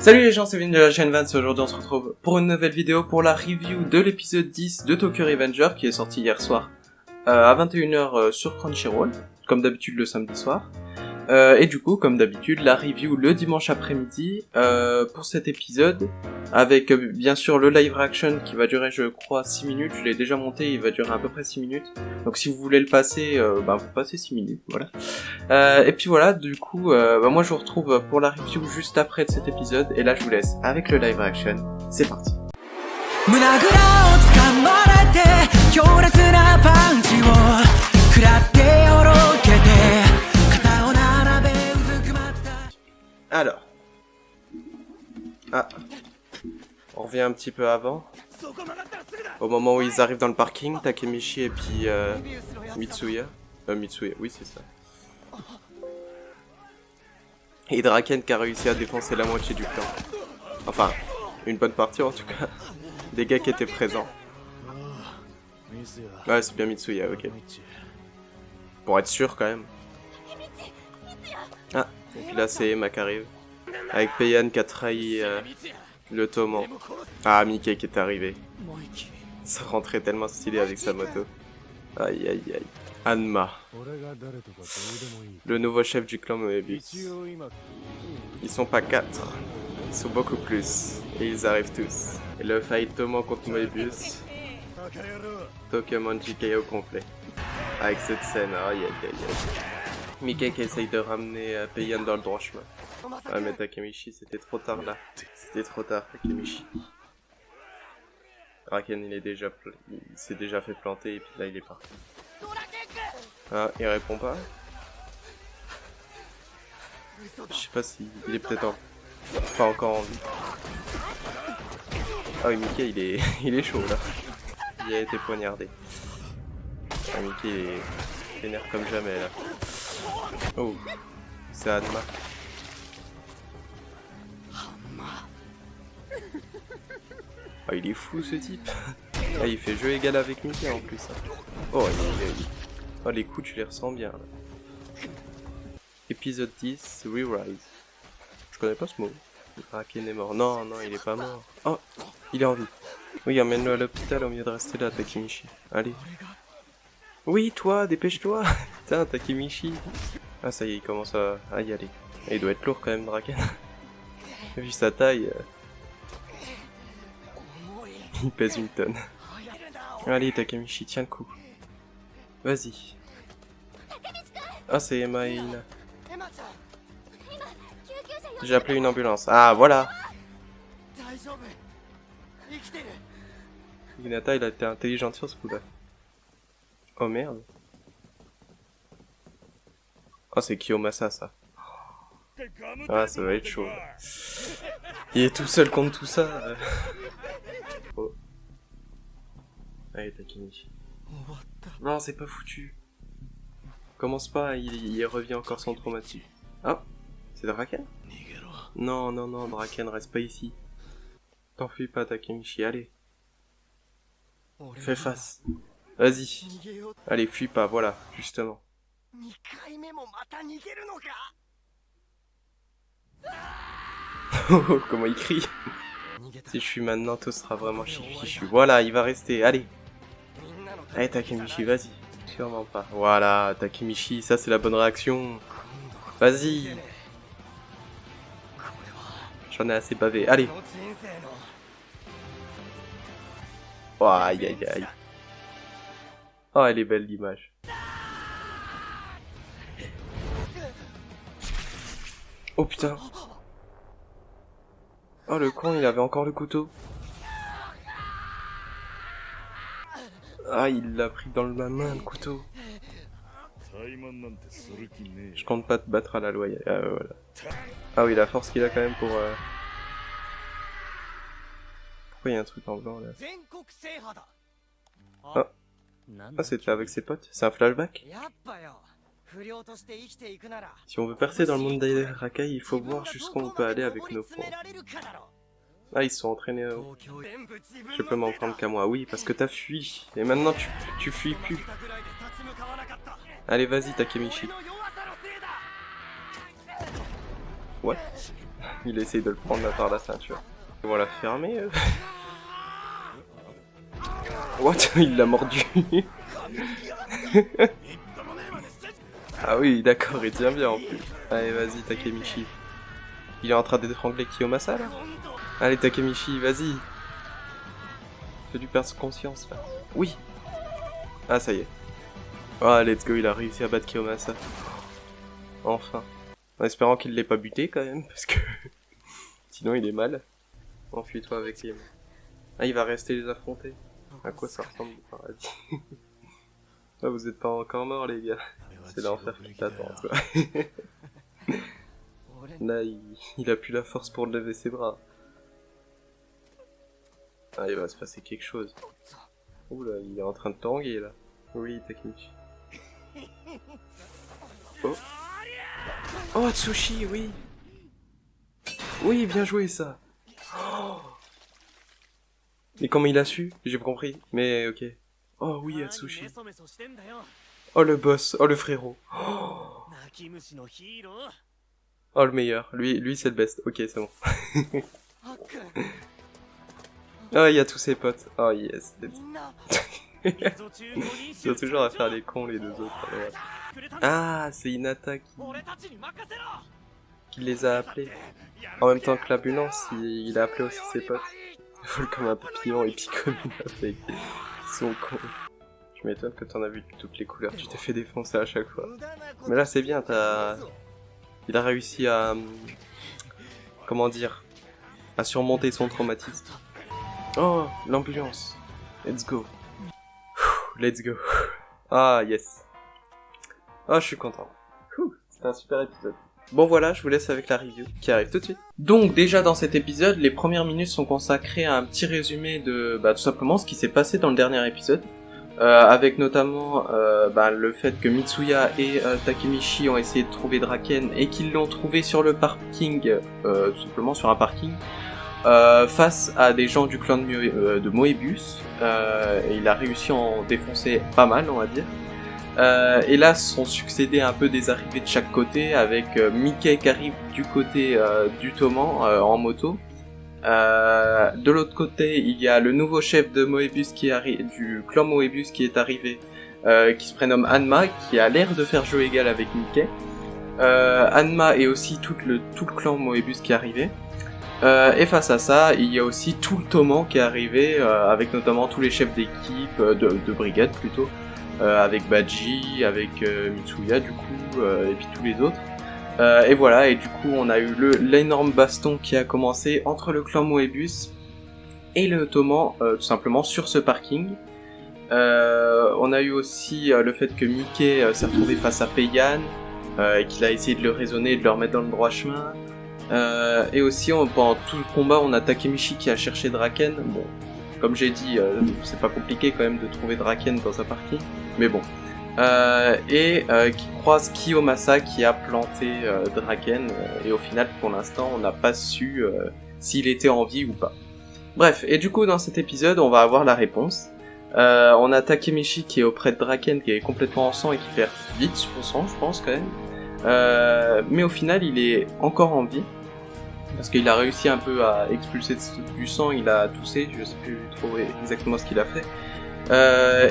Salut les gens, c'est Vin de la chaîne Vance. Aujourd'hui on se retrouve pour une nouvelle vidéo pour la review de l'épisode 10 de Tokyo Revenger qui est sorti hier soir à 21h sur Crunchyroll, comme d'habitude le samedi soir. Et du coup, comme d'habitude, la review le dimanche après-midi pour cet épisode, avec bien sûr le live reaction qui va durer je crois 6 minutes, je l'ai déjà monté, il va durer à peu près 6 minutes, donc si vous voulez le passer, vous passez 6 minutes, voilà. Et puis voilà, du coup, moi je vous retrouve pour la review juste après de cet épisode, et là je vous laisse avec le live reaction, c'est parti. Alors, on revient un petit peu avant, au moment où ils arrivent dans le parking, Takemichi et puis Mitsuya, oui c'est ça. Et Draken qui a réussi à défoncer la moitié du clan, enfin, une bonne partie en tout cas, des gars qui étaient présents. Ouais c'est bien Mitsuya, ok. Pour être sûr quand même. Ah, et puis là c'est Emma qui arrive. Avec Peian qui a trahi le Toman. Ah, Mickey qui est arrivé. Ça rentrait tellement stylé avec sa moto. Aïe aïe aïe. Hanma. Le nouveau chef du clan Moebius. Ils sont pas 4. Ils sont beaucoup plus. Et ils arrivent tous. Et le fight Toman contre Moebius. Tokemonji KO complet. Avec cette scène, aïe aïe aïe aïe. Mickey qui essaye de ramener Peian dans le droit chemin. Ah mais Takemichi c'était trop tard là. C'était trop tard Takemichi. Draken il s'est déjà fait planter et puis là il est parti. Ah il répond pas. Je sais pas si il est peut-être pas encore en vie. Ah oui Mickey il est chaud là. Il a été poignardé. Ah Mickey il est vénère comme jamais là. Oh c'est Hanma. Oh, il est fou ce type. Ah, il fait jeu égal avec Mickey en plus. Oh, oh, les coups tu les ressens bien là. Épisode 10, Re-Rise. Je connais pas ce mot. Draken est mort. Non, non, il est pas mort. Oh, il est en vie. Oui, emmène-le à l'hôpital au mieux de rester là, Takemichi. Allez. Oui, toi, dépêche-toi. Putain, Takemichi. Ah, ça y est, il commence à y aller. Et il doit être lourd quand même, Draken. Vu sa taille... Il pèse une tonne. Allez Takemichi, tiens le coup. Vas-y. Ah c'est Emma et Ina. J'ai appelé une ambulance. Ah voilà. Hinata il a été intelligent sur ce coup là. Oh merde. Oh c'est Kiyomasa ça. Ah ça va être chaud là. Il est tout seul contre tout ça. Oh. Allez Takemichi. Non c'est pas foutu. Commence pas, il revient encore sans traumatisme. Ah, c'est Draken? Non, non, non, Draken reste pas ici. T'enfuis pas Takemichi, allez. Fais face. Vas-y. Allez, fuis pas, voilà, justement. Oh, comment il crie. Si je suis maintenant, tout sera vraiment fichu. Voilà, il va rester, allez. Allez Takemichi, vas-y. Sûrement pas. Voilà, Takemichi, ça c'est la bonne réaction. Vas-y. J'en ai assez bavé, allez. Oh, aïe aïe aïe. Oh, elle est belle l'image. Oh putain. Oh le con, il avait encore le couteau. Ah, il l'a pris dans la main, le couteau. Je compte pas te battre à la loyale. Ah, voilà. Ah oui, la force qu'il a quand même pour... Pourquoi il y a un truc en blanc, là? Oh. Ah, c'était avec ses potes? C'est un flashback? Si on veut percer dans le monde d'Arakai, il faut voir jusqu'où on peut aller avec nos fonds. Ah, ils se sont entraînés. Je peux m'en prendre qu'à moi. Oui, parce que t'as fui. Et maintenant, tu fuis plus. Allez, vas-y, Takemichi. Ouais. Il essaye de le prendre là par la ceinture. Ils vont la fermer. What? Il l'a mordu. Ah oui, d'accord, il tient bien en plus. Allez, vas-y, Takemichi. Il est en train d'étrangler Kiyomasa, là? Allez, Takemichi, vas-y. Fais-lui perdre conscience, là. Oui. Ah, ça y est. Ah, let's go, il a réussi à battre Kiyomasa. Enfin. En espérant qu'il l'ait pas buté, quand même, parce que... sinon, il est mal. Enfuis-toi avec lui. Ah, il va rester les affronter. À quoi ça ressemble le paradis? Ah, vous êtes pas encore morts, les gars. C'est l'enfer qui t'attend, toi. Là, il a plus la force pour lever ses bras. Ah, il va se passer quelque chose. Oula, il est en train de tanguer, là. Oui, Takemichi. Oh. Oh, Tsushi, oui. Oui, bien joué, ça. Oh. Et comment il a su? J'ai pas compris, mais ok. Oh oui, Atsushi. Oh le boss, oh le frérot. Oh le meilleur, lui c'est le best. Ok, c'est bon. Oh, il y a tous ses potes. Oh yes. Ils sont toujours à faire les cons les deux autres. Ouais. Ah, c'est Hinata qui les a appelés. En même temps que l'ambulance, il a appelé aussi ses potes. Il vole comme un papillon et puis comme une abeille. Ils sont cons. Tu m'étonnes que t'en as vu toutes les couleurs, tu t'es fait défoncer à chaque fois. Mais là c'est bien, il a réussi à... comment dire, à surmonter son traumatisme. Oh, l'ambulance. Let's go. Let's go. Ah, yes. Ah, je suis content. C'était un super épisode. Bon voilà, je vous laisse avec la review qui arrive tout de suite. Donc déjà dans cet épisode, les premières minutes sont consacrées à un petit résumé de tout simplement ce qui s'est passé dans le dernier épisode. Avec notamment le fait que Mitsuya et Takemichi ont essayé de trouver Draken et qu'ils l'ont trouvé sur le parking, tout simplement sur un parking, face à des gens du clan de Moebius. Et il a réussi à en défoncer pas mal, on va dire. Et là sont succédés un peu des arrivées de chaque côté, avec Mickey qui arrive du côté du Toman en moto. De l'autre côté, il y a le nouveau chef de Moebius du clan Moebius qui est arrivé, qui se prénomme Hanma, qui a l'air de faire jeu égal avec Mickey. Hanma et aussi tout le clan Moebius qui est arrivé. Et face à ça, il y a aussi tout le Toman qui est arrivé, avec notamment tous les chefs d'équipe, de brigade plutôt, avec Baji, avec Mitsuya du coup, et puis tous les autres. Et voilà, et du coup on a eu l'énorme baston qui a commencé entre le clan Moebius et le Toman, tout simplement sur ce parking. On a eu aussi le fait que Mickey s'est retrouvé face à Peiyan, et qu'il a essayé de le raisonner et de le remettre dans le droit chemin. Et aussi pendant tout le combat on a Takemichi qui a cherché Draken. Bon, comme j'ai dit, c'est pas compliqué quand même de trouver Draken dans sa partie, mais bon. Qui croise Kiyomasa qui a planté Draken, et au final pour l'instant on n'a pas su s'il était en vie ou pas. Bref, et du coup dans cet épisode on va avoir la réponse. On a Takemichi qui est auprès de Draken, qui est complètement en sang et qui perd vite son sang je pense quand même. Mais au final il est encore en vie, parce qu'il a réussi un peu à expulser du sang, il a toussé, je sais plus trop exactement ce qu'il a fait.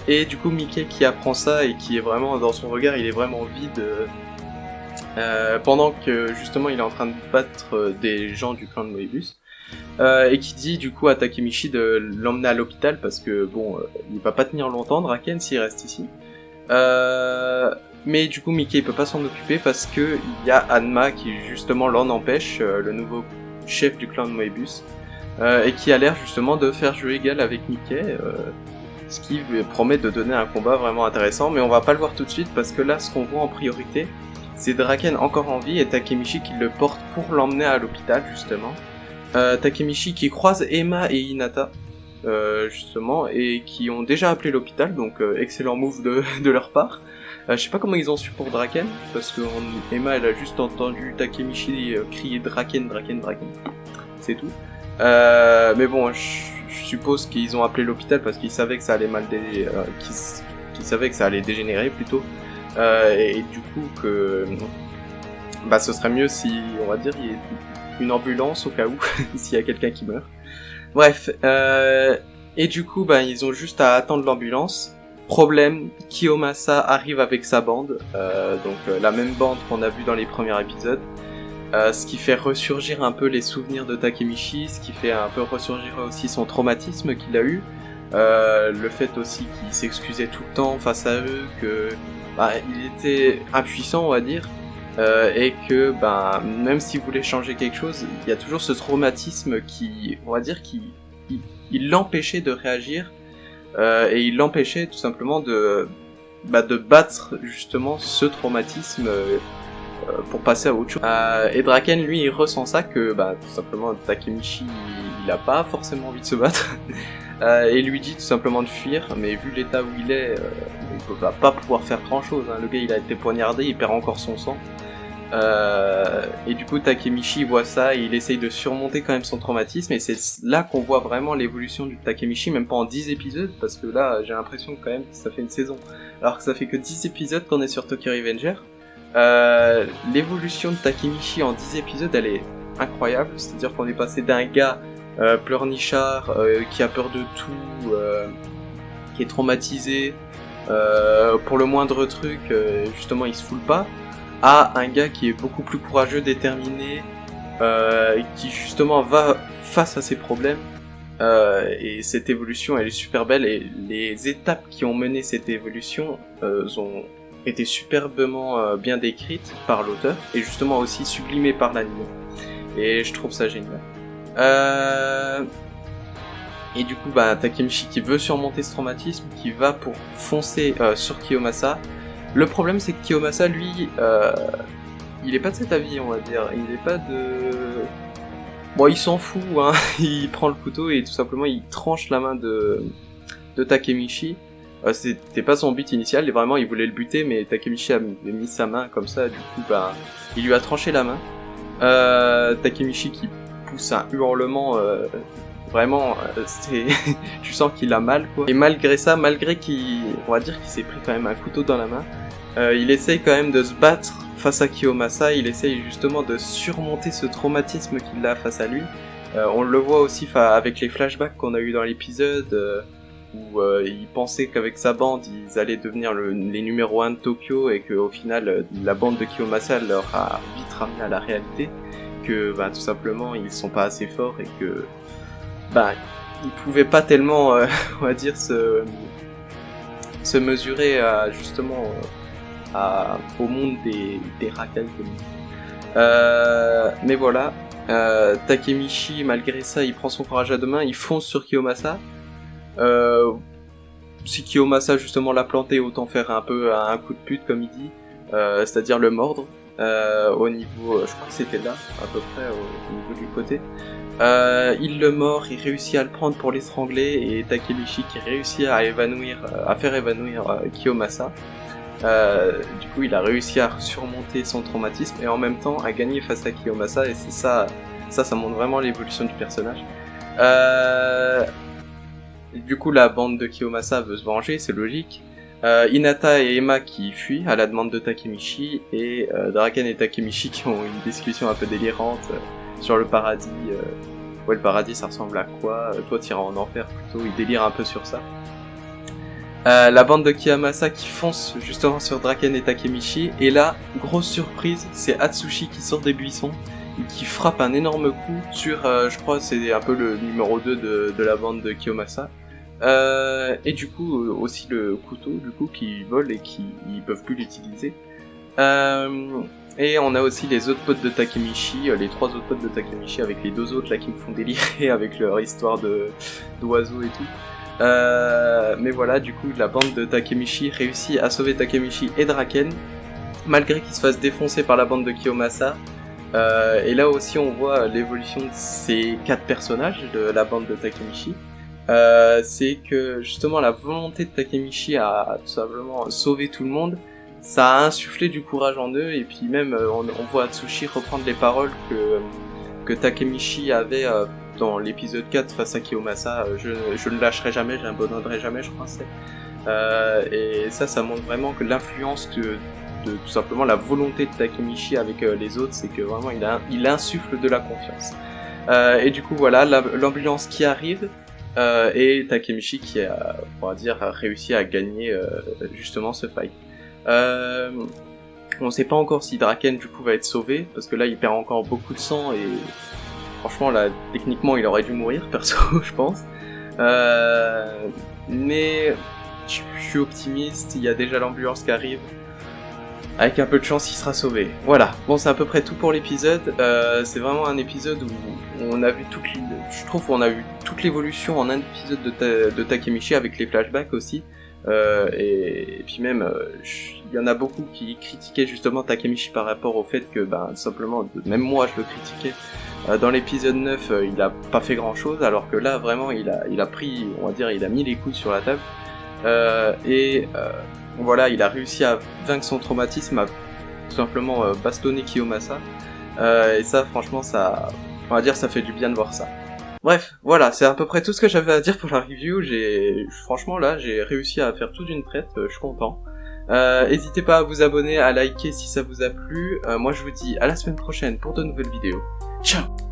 Et du coup Mickey qui apprend ça et qui est vraiment dans son regard, il est vraiment vide pendant que justement il est en train de battre des gens du clan de Moebius, et qui dit du coup à Takemichi de l'emmener à l'hôpital parce que bon, il va pas tenir longtemps Draken s'il reste ici. Mais du coup Mickey il peut pas s'en occuper parce que il y a Hanma qui justement l'en empêche, le nouveau chef du clan de Moebius, et qui a l'air justement de faire jeu égal avec Mickey. Ce qui promet de donner un combat vraiment intéressant, mais on va pas le voir tout de suite parce que là ce qu'on voit en priorité c'est Draken encore en vie et Takemichi qui le porte pour l'emmener à l'hôpital justement. Takemichi qui croise Emma et Hinata justement, et qui ont déjà appelé l'hôpital, donc excellent move de leur part. Je sais pas comment ils ont su pour Draken, parce que Emma elle a juste entendu Takemichi crier Draken, Draken, Draken, c'est tout. Mais bon, je suppose qu'ils ont appelé l'hôpital parce qu'ils savaient que ça allait qu'ils savaient que ça allait dégénérer plutôt, et du coup que ce serait mieux si, on va dire, une ambulance au cas où, s'il y a quelqu'un qui meurt. Bref, et du coup, ils ont juste à attendre l'ambulance. Problème, Kiyomasa arrive avec sa bande, la même bande qu'on a vue dans les premiers épisodes. Ce qui fait ressurgir un peu les souvenirs de Takemichi, ce qui fait un peu ressurgir aussi son traumatisme qu'il a eu. Le fait aussi qu'il s'excusait tout le temps face à eux, que il était impuissant, on va dire, et que même s'il voulait changer quelque chose, il y a toujours ce traumatisme qui, on va dire, il l'empêchait de réagir, et il l'empêchait tout simplement de battre justement ce traumatisme pour passer à autre chose. Et Draken, lui, il ressent ça, que tout simplement Takemichi, il a pas forcément envie de se battre. Et lui dit tout simplement de fuir, mais vu l'état où il est, il va pas pouvoir faire grand chose, hein. Le gars il a été poignardé, il perd encore son sang. Et du coup Takemichi voit ça et il essaye de surmonter quand même son traumatisme, et c'est là qu'on voit vraiment l'évolution du Takemichi, même pas en 10 épisodes, parce que là j'ai l'impression quand même que ça fait une saison, alors que ça fait que 10 épisodes qu'on est sur Tokyo Revenger. L'évolution de Takemichi en 10 épisodes elle est incroyable, c'est-à-dire qu'on est passé d'un gars pleurnichard, qui a peur de tout, qui est traumatisé, pour le moindre truc, justement il se foule pas, à un gars qui est beaucoup plus courageux, déterminé, qui justement va face à ses problèmes, et cette évolution elle est super belle, et les étapes qui ont mené cette évolution ont été superbement bien décrites par l'auteur, et justement aussi sublimées par l'anime, et je trouve ça génial. Et du coup Takemichi qui veut surmonter ce traumatisme, qui va pour foncer sur Kiyomasa. Le problème c'est que Kiyomasa lui il est pas de cet avis, on va dire, il est pas de... Bon, il s'en fout, hein. Il prend le couteau et tout simplement il tranche la main de Takemichi. C'était pas son but initial, vraiment il voulait le buter, mais Takemichi a mis sa main comme ça, du coup il lui a tranché la main. Takemichi qui pousse un hurlement, vraiment, tu sens qu'il a mal, quoi. Et malgré ça, malgré on va dire qu'il s'est pris quand même un couteau dans la main, il essaye quand même de se battre face à Kiyomasa, il essaye justement de surmonter ce traumatisme qu'il a face à lui. On le voit aussi avec les flashbacks qu'on a eu dans l'épisode, où il pensait qu'avec sa bande ils allaient devenir les numéros 1 de Tokyo, et qu'au final la bande de Kiyomasa leur a vite ramené à la réalité, que tout simplement ils sont pas assez forts, et que ils pouvaient pas tellement on va dire se mesurer à, justement au monde des racailles comme mais voilà, Takemichi malgré ça il prend son courage à deux mains, il fonce sur Kiyomasa. Si Kiyomasa justement l'a planté, autant faire un peu un coup de pute comme il dit, c'est-à-dire le mordre au niveau, je crois que c'était là à peu près au niveau du côté. Il le mord, il réussit à le prendre pour l'étrangler, et Takemichi qui réussit à faire évanouir Kiyomasa. Du coup il a réussi à surmonter son traumatisme et en même temps à gagner face à Kiyomasa, et c'est ça montre vraiment l'évolution du personnage. Du coup la bande de Kiyomasa veut se venger, c'est logique. Hinata et Emma qui fuient à la demande de Takemichi, et Draken et Takemichi qui ont une discussion un peu délirante sur le paradis. Ouais, le paradis ça ressemble à quoi? Toi t'iras en enfer plutôt, ils délirent un peu sur ça. La bande de Kiyomasa qui fonce justement sur Draken et Takemichi, et là, grosse surprise, c'est Atsushi qui sort des buissons et qui frappe un énorme coup sur, je crois c'est un peu le numéro 2 de la bande de Kiyomasa. Et du coup aussi le couteau du coup qui vole et qui ils peuvent plus l'utiliser. Et on a aussi les autres potes de Takemichi, les 3 autres potes de Takemichi, avec les 2 autres là qui me font délirer avec leur histoire d'oiseaux et tout. Mais voilà, du coup la bande de Takemichi réussit à sauver Takemichi et Draken, malgré qu'ils se fassent défoncer par la bande de Kiyomasa. Et là aussi on voit l'évolution de ces 4 personnages de la bande de Takemichi. C'est que justement la volonté de Takemichi à tout simplement sauver tout le monde, ça a insufflé du courage en eux, et puis même on voit Atsushi reprendre les paroles que Takemichi avait dans l'épisode 4 face à Kiyomasa, je ne lâcherai jamais, j'abandonnerai jamais, je crois c'est. Et ça montre vraiment que l'influence tout simplement la volonté de Takemichi avec les autres, c'est que vraiment il insuffle de la confiance. Et du coup voilà, l'ambulance qui arrive, et Takemichi qui a, on va dire, a réussi à gagner justement ce fight. On sait pas encore si Draken du coup va être sauvé, parce que là il perd encore beaucoup de sang et franchement là techniquement il aurait dû mourir perso je pense. Mais je suis optimiste, il y a déjà l'ambulance qui arrive. Avec un peu de chance, il sera sauvé. Voilà. Bon, c'est à peu près tout pour l'épisode. C'est vraiment un épisode où on a vu je trouve qu'on a vu toute l'évolution en un épisode de Takemichi avec les flashbacks aussi. Et puis même, il y en a beaucoup qui critiquaient justement Takemichi par rapport au fait que, simplement, même moi je le critiquais. Dans l'épisode 9, il a pas fait grand chose, alors que là, vraiment, il a pris, on va dire, il a mis les coudes sur la table. Voilà, il a réussi à vaincre son traumatisme, à tout simplement bastonner Kiyomasa. Et ça, franchement, on va dire, ça fait du bien de voir ça. Bref, voilà, c'est à peu près tout ce que j'avais à dire pour la review. Franchement, là, j'ai réussi à faire tout d'une traite, je suis content. N'hésitez pas à vous abonner, à liker si ça vous a plu. Moi, je vous dis à la semaine prochaine pour de nouvelles vidéos. Ciao!